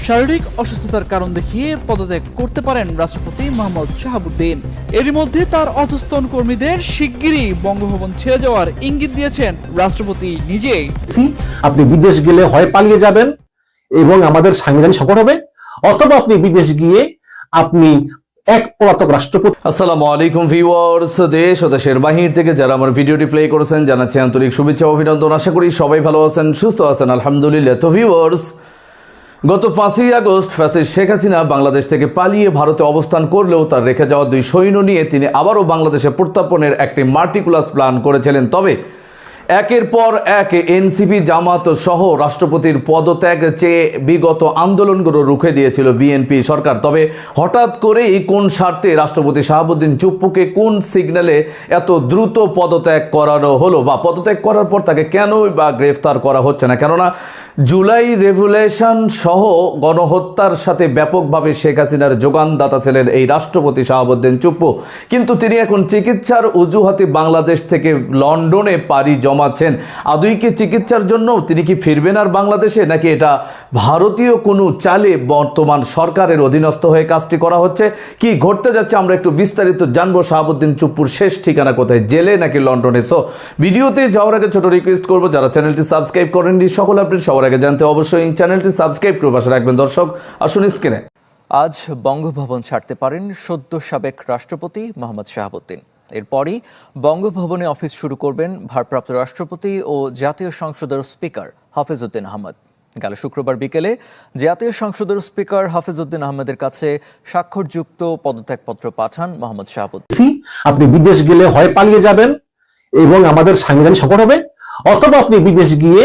শারীরিক অসুস্থতার কারণ দেখিয়ে পদত্যাগ করতে পারেন রাষ্ট্রপতি মোহাম্মদ শাহাবুদ্দিন। এরই মধ্যে তার অধস্তন কর্মীদের শিগগিরই বঙ্গভবন ছেড়ে যাওয়ার ইঙ্গিত দিয়েছেন রাষ্ট্রপতি নিজেই। আপনি বিদেশ গেলে হয় পালিয়ে যাবেন এবং আমাদের সাংবিধানিক সংকট হবে, অথবা আপনি বিদেশ গিয়ে আপনি এক পলাতক রাষ্ট্রপতি। আসসালামু আলাইকুম ভিউয়ার্স, দেশ ও দেশের বাহির থেকে যারা আমার ভিডিওটি প্লে করেছেন জানাচ্ছি আন্তরিক শুভেচ্ছা ও অভিনন্দন। আশা করি সবাই ভালো আছেন, সুস্থ আছেন, আলহামদুলিল্লাহ। তো ভিউয়ার্স, গত 5ই আগস্ট ফ্যাসিস্ট শেখ হাসিনা বাংলাদেশ থেকে পালিয়ে ভারতে অবস্থান করলেও তার রেখে যাওয়া 2 সৈন্য নিয়ে তিনি আবারও বাংলাদেশে প্রত্যার্পণের একটি মাল্টিকুলাস প্ল্যান করেছিলেন। তবে একের পর এক এনসিপি জামাত সহ রাষ্ট্রপতির পদত্যাগ চেয়ে বিগত আন্দোলনগুলো রুখে দিয়েছিল বিএনপি সরকার। তবে হঠাৎ করেই কোন স্বার্থে রাষ্ট্রপতি শাহাবুদ্দিন চুপ্পুকে কোন সিগন্যালে এত দ্রুত পদত্যাগ করানো হলো, বা পদত্যাগ করার পর তাকে কেনই বা গ্রেফতার করা হচ্ছে না? কেননা জুলাই রেভলিউশন সহ গণহত্যার সাথে ব্যাপকভাবে শেখ হাসিনার যোগানদাতা ছিলেন এই রাষ্ট্রপতি শাহাবুদ্দিন চুপ্পু। কিন্তু তিনি এখন চিকিৎসার অজুহাতে বাংলাদেশ থেকে লন্ডনে পাড়ি জমাচ্ছেন। আদৌ কি চিকিৎসার জন্য তিনি কি ফিরবেন আর বাংলাদেশে, নাকি এটা ভারতীয় কোনো চালে বর্তমান সরকারের অধীনস্থ হয়ে কাজটি করা হচ্ছে? কি ঘটতে যাচ্ছে আমরা একটু বিস্তারিত জানবো। শাহাবুদ্দিন চুপ্পুর শেষ ঠিকানা কোথায়, জেলে নাকি লন্ডনে? সো ভিডিওতে যাওয়ার আগে ছোট রিকোয়েস্ট করবো, যারা চ্যানেলটি সাবস্ক্রাইব করেননি সকল আপডেট সবার আগে জানতে অবশ্যই চ্যানেলটি সাবস্ক্রাইব করে পাশে রাখবেন। দর্শক আসুন স্ক্রিনে। আজ বঙ্গভবন ছাড়তে পারেন সদ্য সাবেক রাষ্ট্রপতি মোহাম্মদ শাহাবুদ্দিন। এরপরই বঙ্গভবনে অফিস শুরু করবেন ভারপ্রাপ্ত রাষ্ট্রপতি ও জাতীয় সংসদের স্পিকার হাফিজউদ্দিন আহমেদ। গেল শুক্রবার বিকেলে জাতীয় সংসদের স্পিকার হাফিজউদ্দিন আহমেদের কাছে স্বাক্ষরযুক্ত পদত্যাগপত্র পাঠান মোহাম্মদ শাহাবুদ্দিন। আপনি বিদেশ গেলে হয় পালিয়ে যাবেন এবং আমাদের সাংবিধানিক সংকট হবে, অথবা আপনি বিদেশ গিয়ে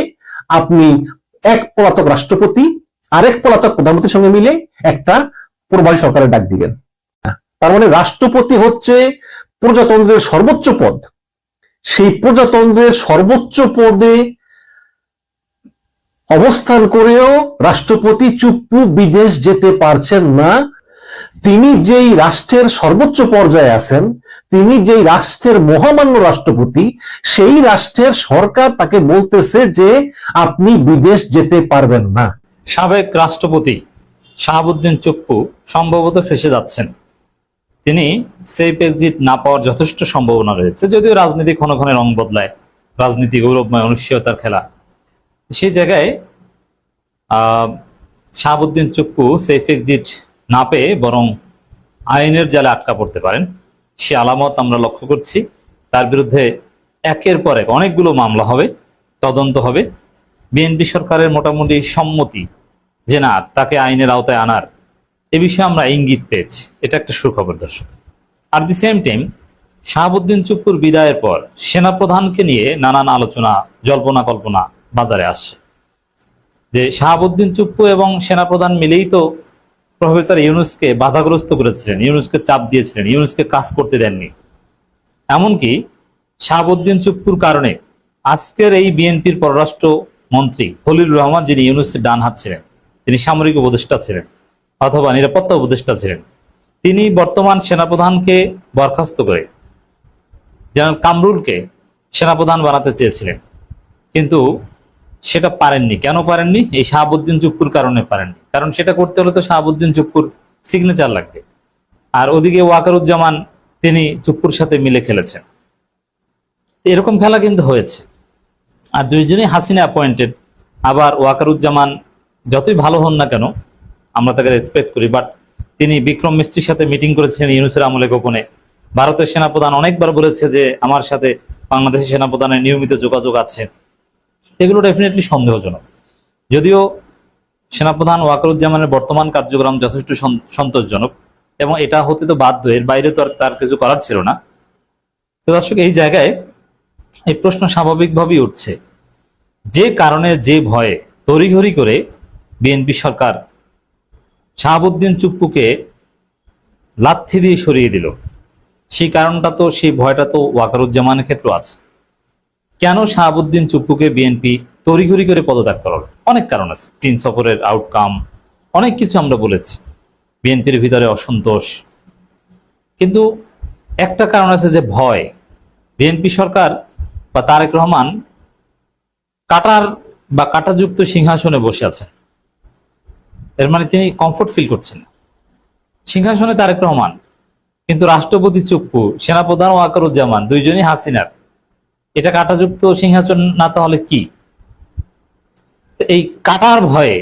আপনি এক পলাতক রাষ্ট্রপতি আরেক পলাতক প্রধানমন্ত্রীর সঙ্গে মিলে একটা প্রবাসী সরকারের ডাক দিবেন। তার মানে রাষ্ট্রপতি হচ্ছে প্রজাতন্ত্রের সর্বোচ্চ পদ। সেই প্রজাতন্ত্রের সর্বোচ্চ পদে অবস্থান করেও রাষ্ট্রপতি চুপ্পু বিদেশ যেতে পারছেন না। তিনি যেই রাষ্ট্রের সর্বোচ্চ পর্যায়ে আছেন, তিনি যেই রাষ্ট্রের মহামান্য রাষ্ট্রপতি, সেই রাষ্ট্রের সরকার তাকে বলতেছে যে আপনি বিদেশ যেতে পারবেন না। সাবেক রাষ্ট্রপতি শাহাবুদ্দিন চুপ্পু সম্ভবত ফেঁসে যাচ্ছেন। তিনি সেফ এক্সিট না পাওয়ার যথেষ্ট সম্ভাবনা রয়েছে, যদিও রাজনীতি ক্ষণ ক্ষণে রং বদলায়, রাজনীতি গৌরবময় অনিশ্চয়তার খেলা। সেই জায়গায় শাহাবুদ্দিন চুপ্পু সেফ এক্সিট না পেয়ে বরং আইনের জালে আটকা পড়তে পারেন, সে আলামত আমরা লক্ষ্য করছি। তার বিরুদ্ধে একের পর এক অনেকগুলো মামলা হবে, তদন্ত হবে। বিএনপি সরকারের মোটামুটি সম্মতি যে না, তাকে আইনের আওতায় আনার এ বিষয়ে আমরা ইঙ্গিত পেয়েছি। এটা একটা সুখবর দর্শক। আর দি সেম টাইম শাহাবুদ্দিন চুপ্পুর বিদায়ের পর সেনাপ্রধানকে নিয়ে নানান আলোচনা, জল্পনা কল্পনা বাজারে আসছে যে শাহাবুদ্দিন চুপ্পু এবং সেনাপ্রধান মিলেই তো প্রফেসর ইউনূসকে বাধাগ্রস্ত করেছিলেন, ইউনূসকে চাপ দিয়েছিলেন, ইউনূসকে কাজ করতে দেননি। এমনকি শাহাবুদ্দিন চুপ্পুর কারণে আজকের এই বিএনপির পররাষ্ট্র মন্ত্রী খলিলুর রহমান, যিনি ইউনূসের ডান হাত ছিলেন, তিনি সামরিক উপদেষ্টা ছিলেন অথবা নিরাপত্তা উপদেষ্টা ছিলেন, তিনি বর্তমান সেনাপ্রধানকে বরখাস্ত করে জেনারেল কামরুলকে সেনাপ্রধান বানাতে চেয়েছিলেন, কিন্তু সেটা পারেননি। কেন পারেননি? এই শাহাবুদ্দিন চুপ্পুর কারণে পারেননি। কারণ সেটা করতে হলে তো শাহাবুদ্দিন চুপ্পুর সিগনেচার লাগবে। আর ওদিকে ওয়াকারুজ্জামান তিনি চুপ্পুর সাথে মিলে খেলেছেন। এরকম খেলা কিন্তু হয়েছে। আর দুইজনই হাসিনা অ্যাপয়েন্টেড। আবার ওয়াকারুজ্জামান যতই ভালো হন না কেন, আমরা তাকে রেসপেক্ট করি, বাট তিনি বিক্রম মিস্ত্রির সাথে মিটিং করেছিলেন ইউনূসের আমলে গোপনে। ভারতের সেনাপ্রধান অনেকবার বলেছে যে আমার সাথে বাংলাদেশের সেনাপ্রধানের নিয়মিত যোগাযোগ আছে। এগুলো ডেফিনেটলি সন্দেহজনক। যদিও সেনাপ্রধান ওয়াকারুজ্জামানের বর্তমান কার্যক্রম যথেষ্ট সন্তোষজনক এবং এটা হতে তো বাধ্য, এর বাইরে তো আর তার কিছু করার ছিল না। তো দর্শক, এই জায়গায় এই প্রশ্ন স্বাভাবিকভাবেই উঠছে, যে কারণে যে ভয়ে তড়িঘড়ি করে বিএনপি সরকার শাহাবুদ্দিন চুপ্পুকে লাথি দিয়ে সরিয়ে দিল, সেই কারণটা তো, সেই ভয়টা তো ওয়াকারুজ্জামানের ক্ষেত্রে আছে। কেন শাহাবুদ্দিন চুপ্পুকে বিএনপি তড়িঘড়ি করে পদত্যাগ করালো? অনেক কারণ আছে। 3 সফরের আউটকাম, অনেক কিছু আমরা বলেছি, বিএনপির ভিতরে অসন্তোষ। কিন্তু একটা কারণ আছে যে ভয়। বিএনপি সরকার বা তারেক রহমান কাটার বা কাটাযুক্ত সিংহাসনে বসে আছেন। এর মানে তিনি কমফোর্ট ফিল করছেন না। সিংহাসনে তারেক রহমান, কিন্তু রাষ্ট্রপতি চুপ্পু, সেনাপ্রধান ওয়াকারুজ্জামান, দুইজনই হাসিনার। এটা কাঁটাযুক্ত সিংহাসন না তাহলে কি? তো এই কাটার ভয়ে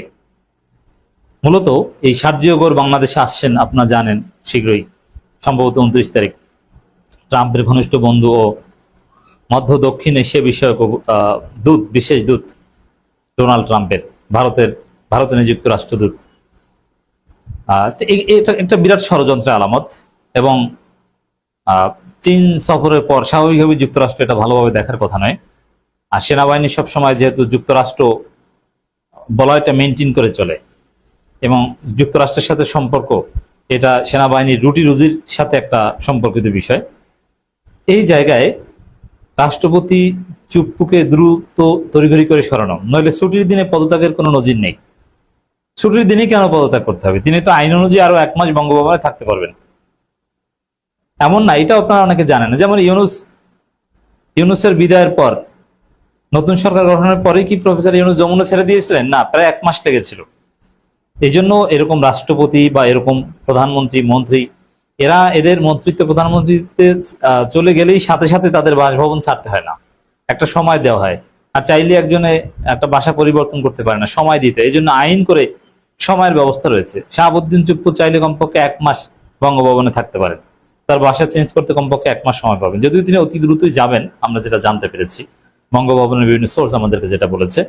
মূলত এই সার্জিওগর বাংলাদেশে আসছেন, আপনারা জানেন শীঘ্রই, সম্ভবত 29 তারিখ। ট্রাম্পের ঘনিষ্ঠ বন্ধু ও মধ্য দক্ষিণ এশিয়া বিষয়ক দূত, বিশেষ দূত ডোনাল্ড ট্রাম্পের, ভারতে নিযুক্ত রাষ্ট্রদূত। এটা একটা বিরাট ষড়যন্ত্রের আলামত। এবং চীন সফরের পর স্বাভাবিকভাবে যুক্তরাষ্ট্র এটা ভালোভাবে দেখার কথা নয়। আর সেনাবাহিনী সবসময় যেহেতু যুক্তরাষ্ট্র বলয়টা মেনটেন করে চলে এবং যুক্তরাষ্ট্রের সাথে সম্পর্ক, এটা সেনাবাহিনীর রুটি রুজির সাথে একটা সম্পর্কিত বিষয়। এই জায়গায় রাষ্ট্রপতি চুপ্পুকে দ্রুত তড়িঘড়ি করে সরানো, নইলে ছুটির দিনে পদত্যাগের কোনো নজির নেই। ছুটির দিনে কেন পদত্যাগ করতে হবে? তিনি তো আইন অনুযায়ী আরো 1 মাস বঙ্গভবনে থাকতে পারবেন। এমন না, এটা আপনারা অনেকে জানেন না। যেমন ইউনূসের বিদায়ের পর, নতুন সরকার গঠনের পরে কি প্রফেসর ইউনূস যমুনা ছেড়ে দিয়েছিলেন? না, প্রায় 1 মাস লেগেছিল। এই জন্য এরকম রাষ্ট্রপতি বা এরকম প্রধানমন্ত্রী, মন্ত্রী, এরা এদের মন্ত্রিত্ব প্রধানমন্ত্রীতে চলে গেলেই সাথে সাথে তাদের বাসভবন ছাড়তে হয় না, একটা সময় দেওয়া হয়। আর চাইলে একজনে একটা বাসা পরিবর্তন করতে পারে না, সময় দিতে। এই জন্য আইন করে সময়ের ব্যবস্থা রয়েছে। শাহাবুদ্দিন চুপ্পু চাইলে কমপক্ষে 1 মাস বঙ্গভবনে থাকতে পারেন, তার বাসা চেঞ্জ করতে কমপক্ষে 1 মাস সময় পাবেন। যদিও তিনি অতি দ্রুতই যাবেন, আমরা যেটা জানতে পেরেছি, বঙ্গভবনের বিভিন্ন সোর্স আমাদেরকে যেটা বলেছে।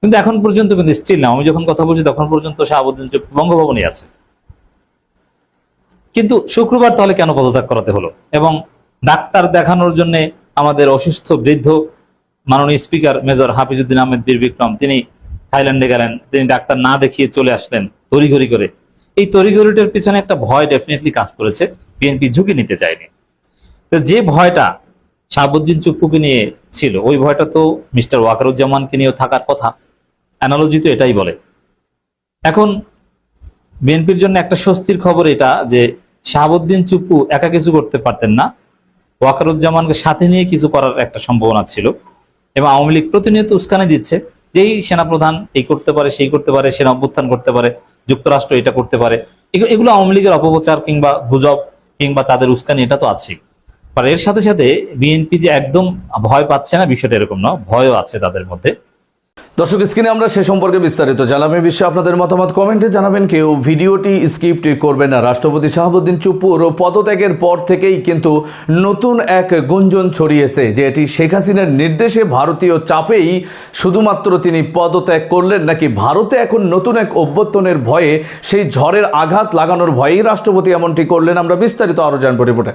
কিন্তু এখন পর্যন্ত কিন্তু স্টিল না, আমি যখন কথা বলছি তখন পর্যন্ত শাহাবুদ্দিন চুপ্পু বঙ্গভবনই আছে। কিন্তু শুক্রবার তাহলে কেন পদত্যাগ করাতে হলো? এবং ডাক্তার দেখানোর জন্য আমাদের অসুস্থ বৃদ্ধ মাননীয় স্পিকার মেজর হাফিজউদ্দিন আহমেদ বীর বিক্রম, তিনি থাইল্যান্ডে গেলেন, তিনি ডাক্তার না দেখিয়ে চলে আসলেন তড়িঘড়ি করে। এই তড়িঘড়িটার পিছনে একটা ভয় ডেফিনেটলি কাজ করেছে, বিএনপি ঝুঁকি নিতে চায়নি। তো যে ভয়টা শাহাবুদ্দিন চুপ্পুকে নিয়ে ছিল, ওই ভয়টা তো মিস্টার ওয়াকারুজ্জামানকে নিয়েও থাকার কথা। অ্যানালজি তো এটাই বলে। এখন বিএনপির জন্য একটা স্বস্তির খবর এটা যে শাহাবুদ্দিন চুপ্পু একা কিছু করতে পারতেন না, ওয়াকারুজ্জামানকে সাথে নিয়ে কিছু করার একটা সম্ভাবনা ছিল। এবং আওয়ামী লীগ প্রতিনিয়ত উস্কানি দিচ্ছে, যেই সেনাপ্রধান এই করতে পারে, সেই করতে পারে, সেনা অভ্যুত্থান করতে পারে, যুক্তরাষ্ট্র এটা করতে পারে। এগুলো আওয়ামী লীগের অপপ্রচার কিংবা গুজব কিংবা তাদের উস্কানি, এটা তো আছেই। আর এর সাথে সাথে বিএনপি যে একদম ভয় পাচ্ছে না, বিষয়টা এরকম না, ভয়ও আছে তাদের মধ্যে। দর্শক, স্ক্রিনে আমরা সে সম্পর্কে বিস্তারিত জানাবে বিষয়ে আপনাদের মতামত কমেন্টে জানাবেন। কেউ ভিডিওটি স্কিপ করবেন না। রাষ্ট্রপতি শাহাবুদ্দিন চুপ্পুর পদত্যাগের পর থেকেই কিন্তু নতুন এক গুঞ্জন ছড়িয়েছে যে এটি শেখ হাসিনার নির্দেশে, ভারতীয় চাপেই শুধুমাত্র তিনি পদত্যাগ করলেন, নাকি ভারতে এখন নতুন এক অভ্যুত্থানের ভয়ে, সেই ঝড়ের আঘাত লাগানোর ভয়েই রাষ্ট্রপতি এমনটি করলেন। আমরা বিস্তারিত আরো জানবো রিপোর্টে।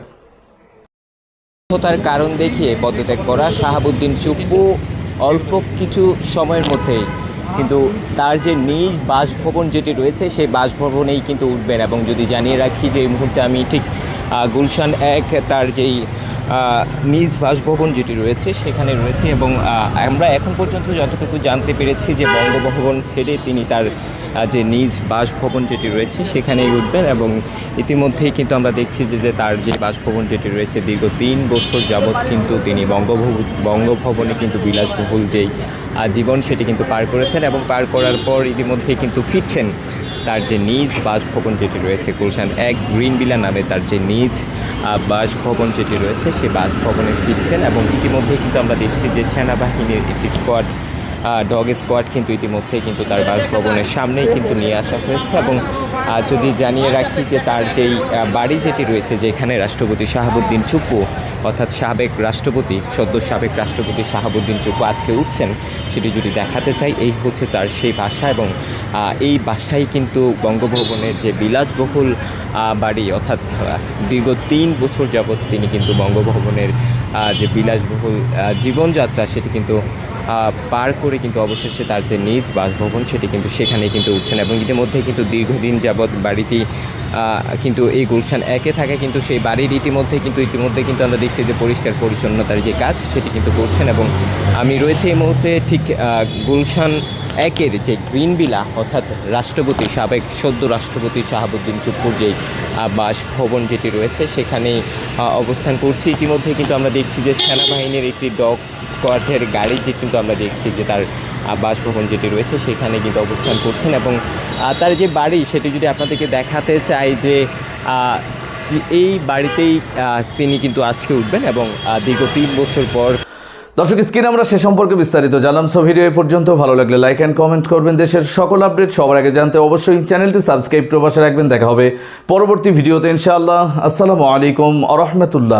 তার কারণ দেখিয়ে পদত্যাগ করা শাহাবুদ্দিন চুপ্পু অল্প কিছু সময়ের মধ্যেই কিন্তু তার যে নিজ বাসভবন যেটি রয়েছে সেই বাসভবনেই কিন্তু উঠবেন। এবং যদি জানিয়ে রাখি যে এই মুহূর্তে আমি ঠিক গুলশান 1 তার যেই নিজ বাসভবন যেটি রয়েছে সেখানে রয়েছে। এবং আমরা এখন পর্যন্ত যতটুকু জানতে পেরেছি যে বঙ্গভবন ছেড়ে তিনি তার যে নিজ বাসভবন যেটি রয়েছে সেখানেই উঠবেন। এবং ইতিমধ্যেই কিন্তু আমরা দেখছি যে তার যে বাসভবন যেটি রয়েছে দীর্ঘ 3 বছর যাবৎ কিন্তু তিনি বঙ্গভবনে কিন্তু বিলাসবহুল যেই জীবন সেটি কিন্তু পার করেছেন। এবং পার করার পর ইতিমধ্যেই কিন্তু ফিরছেন তার যে নিজ বাসভবন যেটি রয়েছে গুলশান 1 গ্রিন ভিলা নামে তার যে নিজ বাসভবন যেটি রয়েছে সেই বাসভবনে ফিরছেন। এবং ইতিমধ্যেই কিন্তু আমরা দেখছি যে সেনাবাহিনীর একটি স্কোয়াড, ডগ স্কোয়াড কিন্তু ইতিমধ্যেই কিন্তু তার বাসভবনের সামনেই কিন্তু নিয়ে আসা হয়েছে। এবং যদি জানিয়ে রাখি যে তার যেই বাড়ি যেটি রয়েছে, যেখানে রাষ্ট্রপতি শাহাবুদ্দিন চুপ্পু অর্থাৎ সাবেক রাষ্ট্রপতি, সদ্য সাবেক রাষ্ট্রপতি শাহাবুদ্দিন চুপ্পু আজকে উঠছেন, সেটি যদি দেখাতে চাই, এই হচ্ছে তার সেই বাসা। এবং এই বাসায় কিন্তু বঙ্গভবনের যে বিলাসবহুল বাড়ি, অর্থাৎ দীর্ঘ 3 বছর যাবৎ তিনি কিন্তু বঙ্গভবনের যে বিলাসবহুল জীবনযাত্রা সেটি কিন্তু পার করে কিন্তু অবশেষে তার যে নিজ বাসভবন সেটি কিন্তু সেখানেই কিন্তু উঠছেন। এবং ইতিমধ্যে কিন্তু দীর্ঘদিন যাবৎ বাড়িটি কিন্তু এই গুলশান 1-এ থাকে, কিন্তু সেই বাড়ির ইতিমধ্যে কিন্তু আমরা দেখছি যে পরিষ্কার পরিচ্ছন্নতার যে কাজ সেটি কিন্তু করছেন। এবং আমি রয়েছে এই মুহূর্তে ঠিক গুলশান 1-এর যে গ্রিন ভিলা অর্থাৎ রাষ্ট্রপতি, সাবেক সদ্য রাষ্ট্রপতি শাহাবুদ্দিন চুপ্পুর যেই বাসভবন যেটি রয়েছে সেখানেই অবস্থান করছি। ইতিমধ্যে কিন্তু আমরা দেখছি যে সেনাবাহিনীর একটি ডগ স্কোয়াডের গাড়ি যে কিন্তু আমরা দেখছি যে তার বাসভবন যেটি রয়েছে সেখানে কিন্তু অবস্থান করছেন এবং তার যে বাড়ি সেটি যদি আপনাদেরকে দেখাতে চাই যে এই বাড়িতেই তিনি কিন্তু আজকে উঠবেন এবং দীর্ঘ 3 বছর পর। দর্শক, স্ক্রিনে আমরা সে সম্পর্কে বিস্তারিত জানলাম। সো ভিডিও এই পর্যন্ত, ভালো লাগলে লাইক অ্যান্ড কমেন্ট করবেন। দেশের সকল আপডেট সবার আগে জানতে অবশ্যই চ্যানেলটি সাবস্ক্রাইব করে পাশে রাখবেন। দেখা হবে পরবর্তী ভিডিওতে ইনশাআল্লাহ। আসসালামু আলাইকুম ওয়া রাহমাতুল্লাহ।